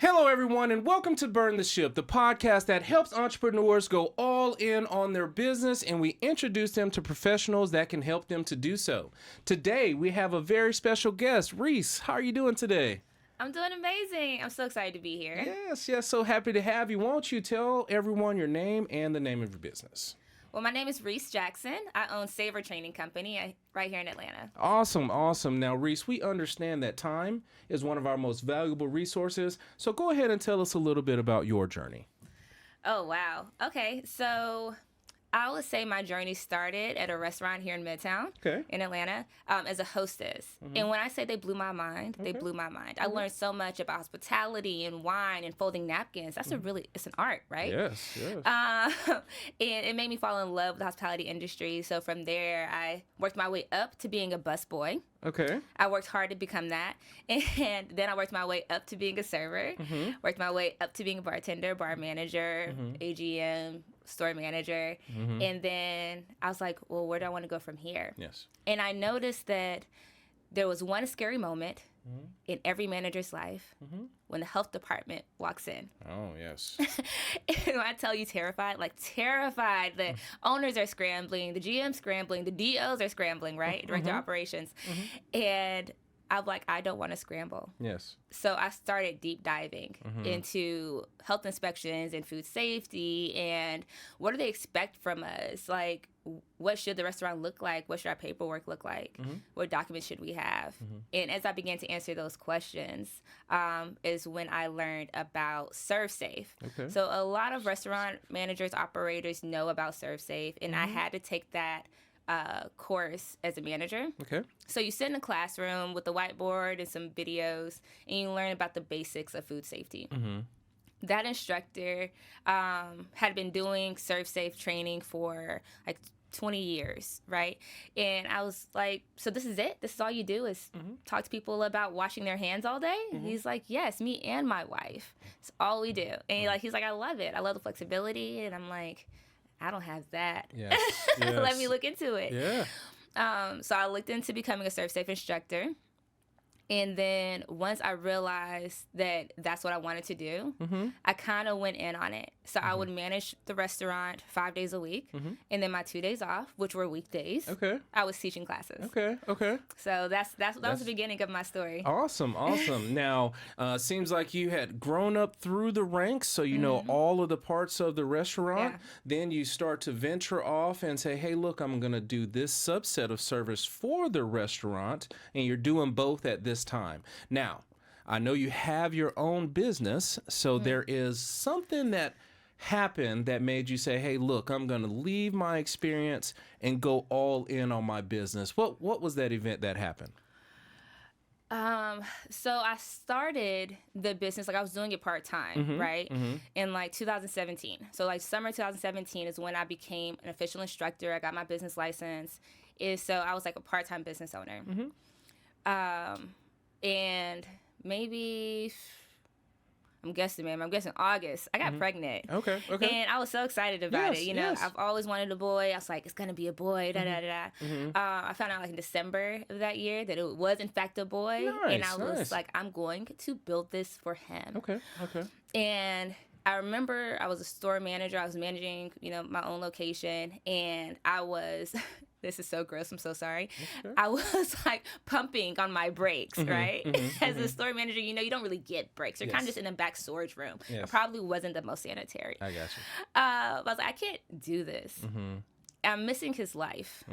Hello, everyone, and welcome to Burn the Ship, the podcast that helps entrepreneurs go all in on their business, and we introduce them to professionals that can help them to do so. Today, we have a very special guest. Reese, how are you doing today? I'm doing amazing. I'm so excited to be here. Yes, so happy to have you. Why don't you tell everyone your name and the name of your business? Well, my name is Reese Jackson. I own Savor Training Co. Right here in Atlanta. Awesome. Now, Reese, we understand that time is one of our most valuable resources. So go ahead and tell us a little bit about your journey. Oh, wow. Okay, so I would say my journey started at a restaurant here in Midtown in Atlanta as a hostess. Mm-hmm. And when I say they blew my mind, they blew my mind. I learned so much about hospitality and wine and folding napkins. That's it's an art, right? Yes. And it made me fall in love with the hospitality industry. So from there, I worked my way up to being a busboy. Okay. I worked hard to become that. And then I worked my way up to being a server, worked my way up to being a bartender, bar manager, AGM, store manager. And then I was like, well, where do I want to go from here? Yes. And I noticed that there was one scary moment in every manager's life when the health department walks in. Oh, yes. And when I tell you terrified. The owners are scrambling, the GM's scrambling, the DOs are scrambling, right? Director of operations. And I'm like, I don't want to scramble. Yes. So I started deep diving into health inspections and food safety and what do they expect from us? Like, what should the restaurant look like? What should our paperwork look like? What documents should we have? And as I began to answer those questions is when I learned about ServSafe. Okay. So a lot of restaurant managers, operators know about ServSafe, and I had to take that course as a manager. Okay. So you sit in a classroom with a whiteboard and some videos, and you learn about the basics of food safety. That instructor had been doing ServSafe training for like 20 years, right? And I was like, so this is it? This is all you do is talk to people about washing their hands all day? He's like, yes, me and my wife. It's all we do. And he's like, I love it. I love the flexibility. And I'm like, I don't have that. Yes. Let me look into it. Yeah. So I looked into becoming a ServSafe instructor. And then once I realized that that's what I wanted to do, I kind of went in on it. So I would manage the restaurant 5 days a week. And then my 2 days off, which were weekdays, I was teaching classes. Okay. So that was the beginning of my story. Awesome. Now, seems like you had grown up through the ranks, so you know all of the parts of the restaurant. Yeah. Then you start to venture off and say, hey, look, I'm going to do this subset of service for the restaurant. And you're doing both at this time. Now, I know you have your own business, so there is something that happened that made you say, hey, look, I'm going to leave my experience and go all in on my business. What was that event that happened? So I started the business, I was doing it part-time, right? In 2017. So summer 2017 is when I became an official instructor. I got my business license. So I was a part-time business owner. And maybe, I'm guessing August, I got pregnant. Okay. And I was so excited about it. I've always wanted a boy. I was like, it's going to be a boy, I found out in December of that year that it was in fact a boy. Nice, and I was like, I'm going to build this for him. Okay. And I remember I was a store manager. I was managing, my own location. And I was... This is so gross. I'm so sorry. Okay. I was pumping on my brakes, right? As a store manager, you don't really get breaks. You're kind of just in a back storage room. Yes. It probably wasn't the most sanitary. I got you. But I was like, I can't do this. I'm missing his life.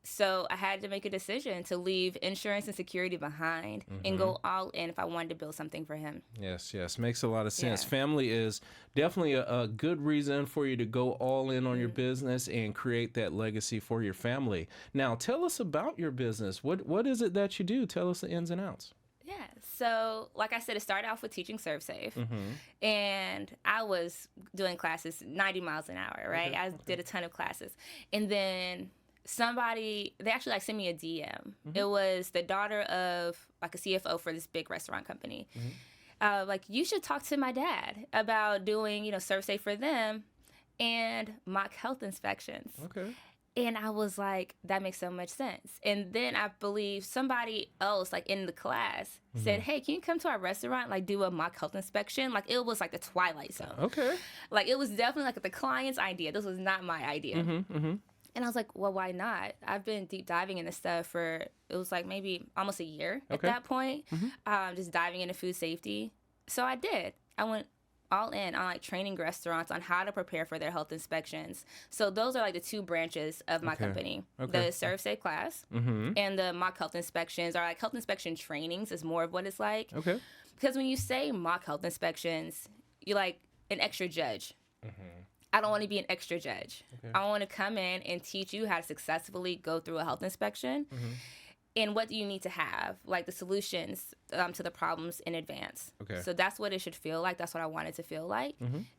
So I had to make a decision to leave insurance and security behind and go all in if I wanted to build something for him. Yes. Makes a lot of sense. Yeah. Family is definitely a good reason for you to go all in on your business and create that legacy for your family. Now, tell us about your business. What is it that you do? Tell us the ins and outs. Yeah. So, like I said, it started off with teaching ServSafe. And I was doing classes 90 miles an hour, right? I did a ton of classes. And then... they actually sent me a DM. It was the daughter of a CFO for this big restaurant company. You should talk to my dad about doing, ServSafe for them and mock health inspections. Okay. And I was like, that makes so much sense. And then I believe somebody else, like in the class, said, hey, can you come to our restaurant, like do a mock health inspection? Like it was like the Twilight Zone. Okay. Like it was definitely like the client's idea. This was not my idea. And I was like, well, why not? I've been deep diving into stuff for, it was like maybe almost a year at that point, just diving into food safety. So I did. I went all in on like training restaurants on how to prepare for their health inspections. So those are like the two branches of my company. The ServSafe class and the mock health inspections are like health inspection trainings is more of what it's like. Okay. Because when you say mock health inspections, you're like an extra judge. I don't want to be an extra judge. I want to come in and teach you how to successfully go through a health inspection and what do you need to have, like the solutions to the problems in advance. So that's what it should feel like. That's what I want it to feel like.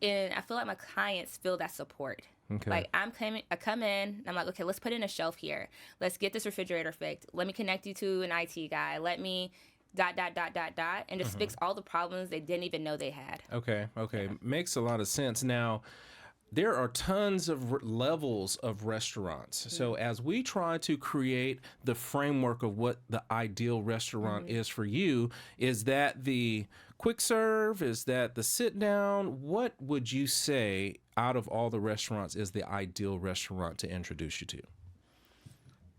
And I feel like my clients feel that support. Like I come in, I'm like, okay, let's put in a shelf here. Let's get this refrigerator fixed. Let me connect you to an IT guy. Let me ... and just fix all the problems they didn't even know they had. Okay. Makes a lot of sense. Now, there are tons of levels of restaurants. So as we try to create the framework of what the ideal restaurant is for you, is that the quick serve? Is that the sit down? What would you say out of all the restaurants is the ideal restaurant to introduce you to?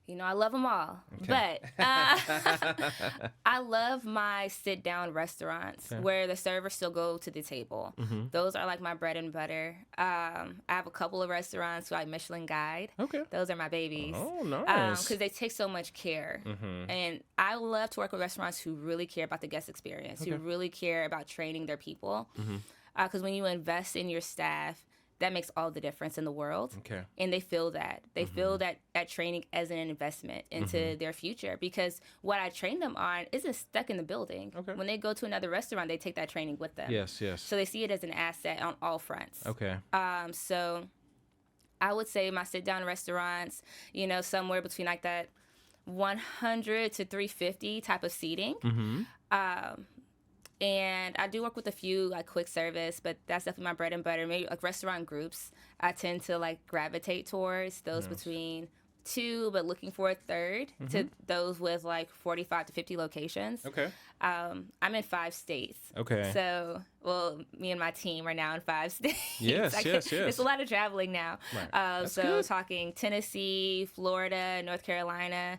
You know, I love them all, but I love my sit-down restaurants where the servers still go to the table. Those are like my bread and butter. I have a couple of restaurants who like Michelin Guide. Those are my babies. Oh, nice. Because they take so much care. And I love to work with restaurants who really care about the guest experience, who really care about training their people. Because when you invest in your staff, that makes all the difference in the world. And they feel that. They feel that training as an investment into their future because what I train them on isn't stuck in the building. When they go to another restaurant, they take that training with them. So they see it as an asset on all fronts. So I would say my sit-down restaurants, you know, somewhere between like that 100 to 350 type of seating. And I do work with a few like quick service, but that's definitely my bread and butter. Maybe like restaurant groups, I tend to like gravitate towards those between 2, but looking for a third to those with like 45 to 50 locations. I'm in 5 states. So, well, me and my team are now in 5 states. Yes. It's a lot of traveling now. So good. Talking Tennessee, Florida, North Carolina,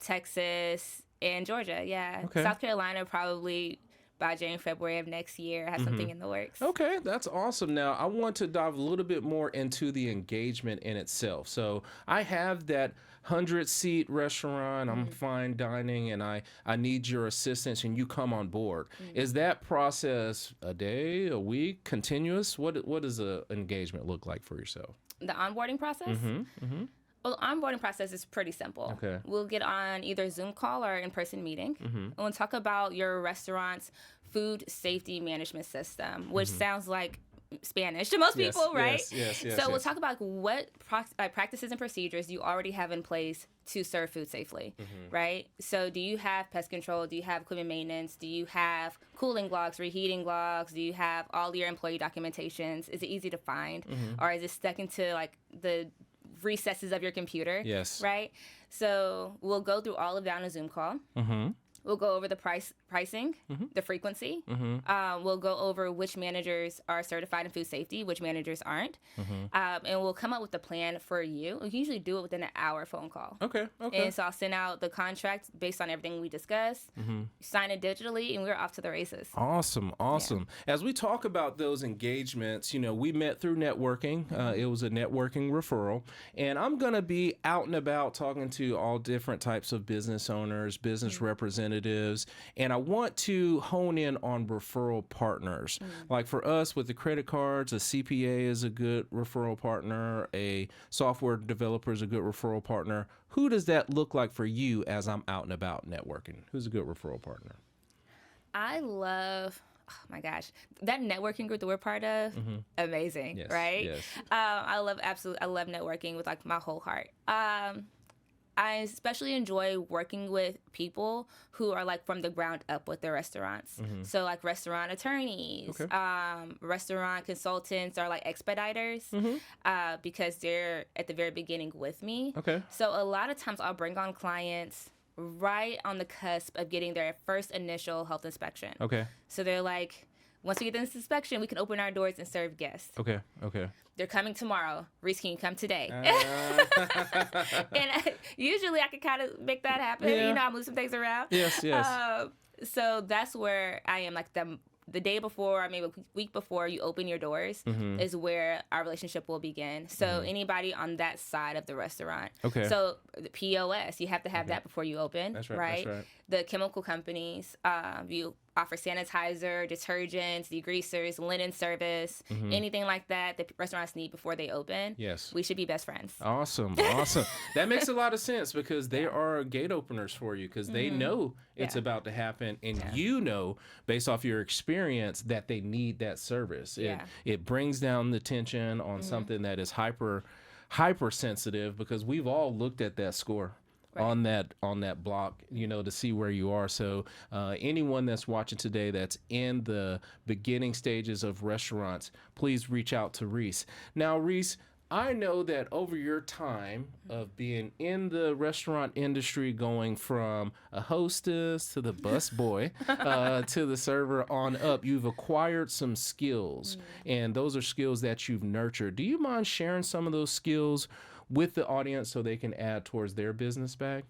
Texas, and Georgia. South Carolina probably by January, February of next year, I have something in the works. Okay, that's awesome. Now, I want to dive a little bit more into the engagement in itself. So I have that 100-seat restaurant, I'm fine dining, and I need your assistance, and you come on board. Is that process a day, a week, continuous? What does the engagement look like for yourself? The onboarding process? Well, the onboarding process is pretty simple. We'll get on either a Zoom call or in-person meeting, and we'll talk about your restaurant's food safety management system, which sounds like Spanish to most people, right? So we'll talk about what practices and procedures you already have in place to serve food safely, right? So do you have pest control? Do you have equipment maintenance? Do you have cooling logs, reheating logs? Do you have all your employee documentations? Is it easy to find? Or is it stuck into like the recesses of your computer? Right? So we'll go through all of that on a Zoom call. We'll go over the pricing, the frequency. We'll go over which managers are certified in food safety, which managers aren't. And we'll come up with a plan for you. We usually do it within an hour phone call. And so I'll send out the contract based on everything we discussed, sign it digitally, and we're off to the races. Awesome. As we talk about those engagements, you know, we met through networking. It was a networking referral. And I'm going to be out and about talking to all different types of business owners, business representatives, and I want to hone in on referral partners. Like for us with the credit cards, a CPA is a good referral partner, a software developer is a good referral partner. Who does that look like for you as I'm out and about networking? Who's a good referral partner? I love... Oh my gosh, that networking group that we're part of, amazing, right? I love networking with like my whole heart. I especially enjoy working with people who are like from the ground up with their restaurants. So like restaurant attorneys, restaurant consultants, or like expediters, because they're at the very beginning with me. Okay. So a lot of times I'll bring on clients right on the cusp of getting their first initial health inspection. Okay. So they're like, once we get this inspection, we can open our doors and serve guests. Okay. Okay. They're coming tomorrow. Reese, can you come today? And usually I can kind of make that happen. Yeah. You know, I move some things around. Yes. Yes. So that's where I am, like the day before, or maybe a week before you open your doors, is where our relationship will begin. So anybody on that side of the restaurant. Okay. So the POS, you have to have that before you open. That's right. That's right. The chemical companies, you offer sanitizer, detergents, degreasers, linen service, anything like that that restaurants need before they open. Yes. We should be best friends. Awesome. Awesome. That makes a lot of sense, because they are gate openers for you, because they know it's about to happen, and you know, based off your experience, that they need that service. It brings down the tension on something that is hyper sensitive, because we've all looked at that score. Right. on that block, you know, to see where you are. So anyone that's watching today that's in the beginning stages of restaurants, please reach out to Reese. Now, Reese, I know that over your time of being in the restaurant industry, going from a hostess to the busboy to the server on up, you've acquired some skills, and those are skills that you've nurtured. Do you mind sharing some of those skills with the audience so they can add towards their business bag?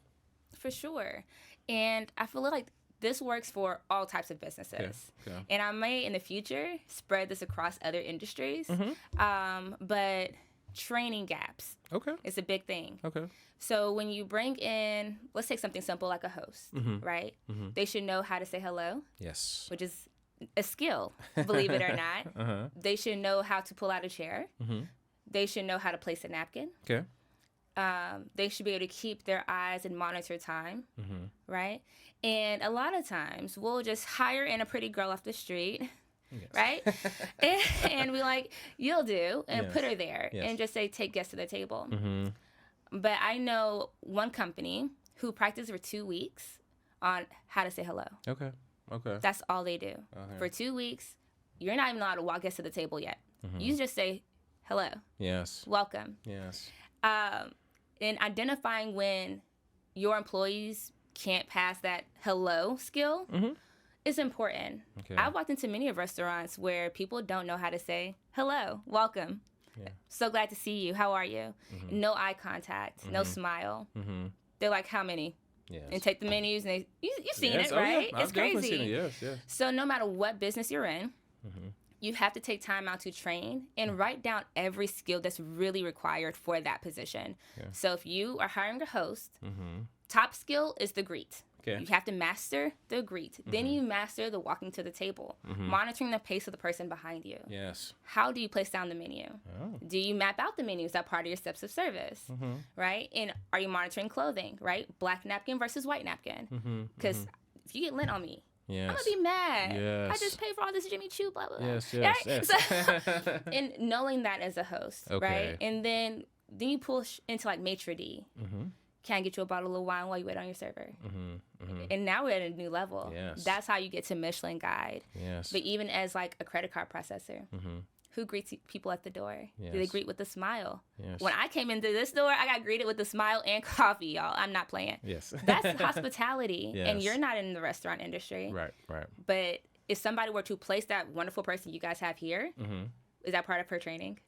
For sure. And I feel like this works for all types of businesses. Okay. And I may in the future spread this across other industries. But training gaps is a big thing. Okay. So when you bring in, let's take something simple like a host, right? They should know how to say hello. Yes. Which is a skill, believe it or not. They should know how to pull out a chair. They should know how to place a napkin. Okay. They should be able to keep their eyes and monitor time, right? And a lot of times we'll just hire in a pretty girl off the street, right? and we like, you'll do, and put her there and just say, take guests to the table. But I know one company who practiced for 2 weeks on how to say hello. Okay. That's all they do. For 2 weeks, you're not even allowed to walk guests to the table yet. You just say, hello. Yes. Welcome. Yes. And identifying when your employees can't pass that hello skill is important. Okay. I've walked into many of restaurants where people don't know how to say hello, welcome. So glad to see you. How are you? No eye contact, no smile. They're like, how many? Yes. And take the menus, and you've seen it, right? It's crazy. Seen it. Yes. So no matter what business you're in, you have to take time out to train and write down every skill that's really required for that position. So if you are hiring a host, top skill is the greet. You have to master the greet. Then you master the walking to the table, monitoring the pace of the person behind you. Yes. How do you place down the menu? Do you map out the menu? Is that part of your steps of service? Right? And are you monitoring clothing, right? Black napkin versus white napkin. Because if you get lint on me, I'm going to be mad. Yes. I just paid for all this Jimmy Choo, blah, blah, blah. Yes. Right? So, and knowing that as a host, right? And then you push into like maitre d'. Can I get you a bottle of wine while you wait on your server? And now we're at a new level. Yes. That's how you get to Michelin Guide. Yes. But even as like a credit card processor, who greets people at the door? Yes. Do they greet with a smile? Yes. When I came into this door, I got greeted with a smile and coffee, y'all. I'm not playing. Yes. That's hospitality. Yes. And you're not in the restaurant industry. Right. But if somebody were to place that wonderful person you guys have here, is that part of her training?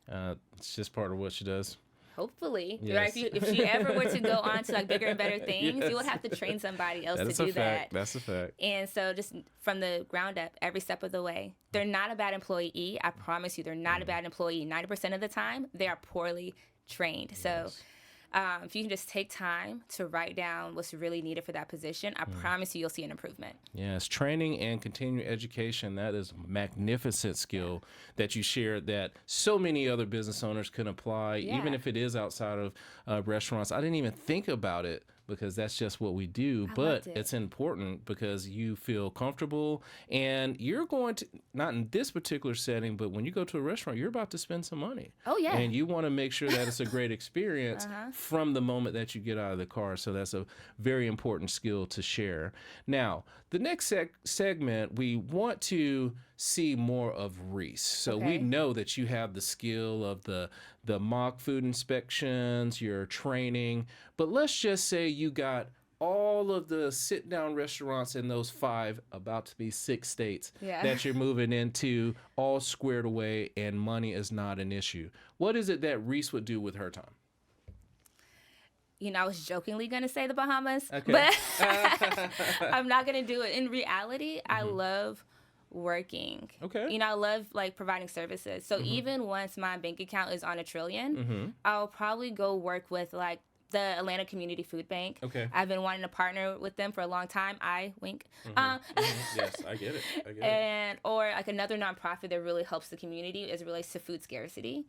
It's just part of what she does. Hopefully, yes. Right? If she ever were to go on to like bigger and better things, you would have to train somebody else to do that. That's a fact. And so just from the ground up, every step of the way, they're not a bad employee. I promise you, they're not a bad employee. 90% of the time, they are poorly trained. Yes. So if you can just take time to write down what's really needed for that position, I promise you'll see an improvement. Yes, training and continuing education, that is a magnificent skill that you shared that so many other business owners can apply, even if it is outside of restaurants. I didn't even think about it because that's just what we do. But it's important because you feel comfortable, and you're going to, not in this particular setting, but when you go to a restaurant, you're about to spend some money. Oh, yeah. And you want to make sure that it's a great experience from the moment that you get out of the car. So that's a very important skill to share. Now, the next segment, we want to see more of Reese. So we know that you have the skill of the mock food inspections, your training, but let's just say you got all of the sit-down restaurants in those 5, about to be 6 states that you're moving into, all squared away, and money is not an issue. What is it that Reese would do with her time? I was jokingly going to say the Bahamas, but I'm not going to do it. In reality, I love working. I love providing services. So even once my bank account is on $1 trillion, I'll probably go work with the Atlanta Community Food Bank. I've been wanting to partner with them for a long time. Wink. Yes, I get it. And or another nonprofit that really helps the community as it relates to food scarcity.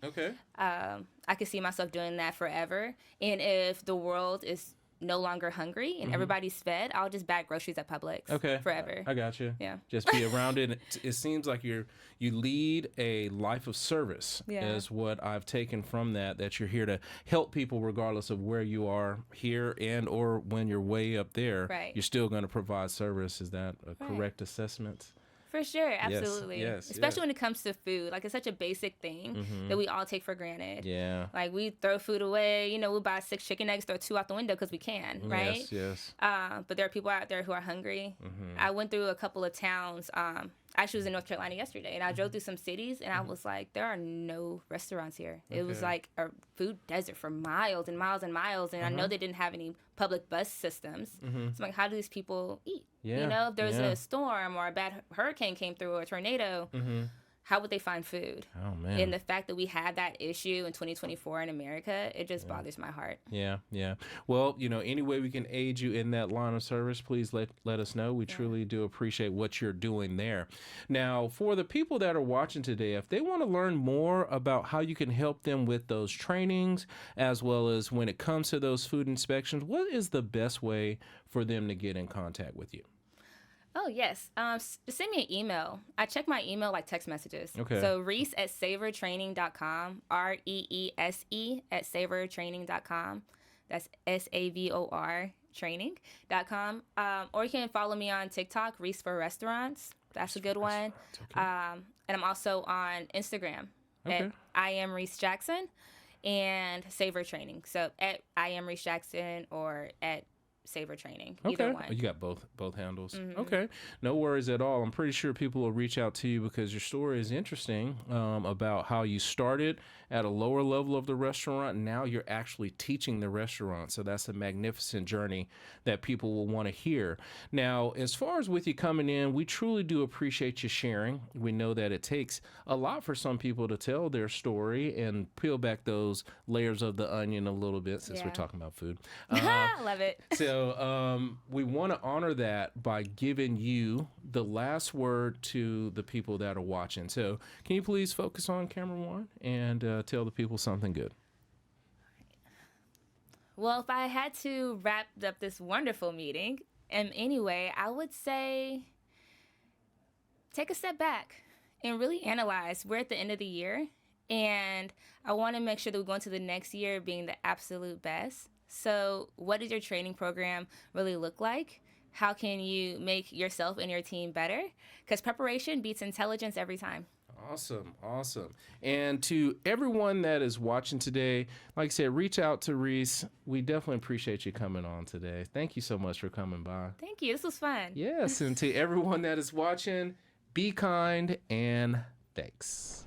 I could see myself doing that forever. And if the world is no longer hungry and everybody's fed, I'll just bag groceries at Publix forever. I got you. Yeah. Just be around it. It seems like you lead a life of service is what I've taken from that you're here to help people regardless of where you are here and or when you're way up there. You're still going to provide service. Is that a correct assessment? For sure, absolutely. Yes, especially when it comes to food. It's such a basic thing that we all take for granted. Yeah. We throw food away. We'll buy 6 chicken eggs, throw 2 out the window because we can, right? Yes. But there are people out there who are hungry. I went through a couple of towns. Actually, was in North Carolina yesterday, and I drove through some cities, and I was like, there are no restaurants here. It was like a food desert for miles and miles and miles, and I know they didn't have any public bus systems. So I'm like, how do these people eat? If there was a storm or a bad hurricane came through or a tornado, how would they find food? Oh, man. And the fact that we have that issue in 2024 in America, it just bothers my heart. Yeah. Well, any way we can aid you in that line of service, please let us know. We truly do appreciate what you're doing there. Now, for the people that are watching today, if they want to learn more about how you can help them with those trainings, as well as when it comes to those food inspections, what is the best way for them to get in contact with you? Oh, yes. Just send me an email. I check my email like text messages. So Reese at savortraining.com, REESE at savortraining.com. That's SAVOR training.com. Or you can follow me on TikTok, Reese for Restaurants. That's a good one. And I'm also on Instagram at I am Reese Jackson and Savor Training. So at I am Reese Jackson or at Savor Training. Either one. You got both handles. Okay. No worries at all. I'm pretty sure people will reach out to you because your story is interesting about how you started at a lower level of the restaurant and now you're actually teaching the restaurant. So that's a magnificent journey that people will want to hear. Now, as far as with you coming in, we truly do appreciate you sharing. We know that it takes a lot for some people to tell their story and peel back those layers of the onion a little bit since we're talking about food. Love it. So we want to honor that by giving you the last word to the people that are watching. So can you please focus on camera 1 and tell the people something good? Well, if I had to wrap up this wonderful meeting in any way, I would say take a step back and really analyze. We're at the end of the year, and I want to make sure that we go into the next year being the absolute best. So what does your training program really look like? How can you make yourself and your team better? Because preparation beats intelligence every time. Awesome. And to everyone that is watching today, like I said, reach out to Reese. We definitely appreciate you coming on today. Thank you so much for coming by. Thank you. This was fun. Yes, and to everyone that is watching, be kind and thanks.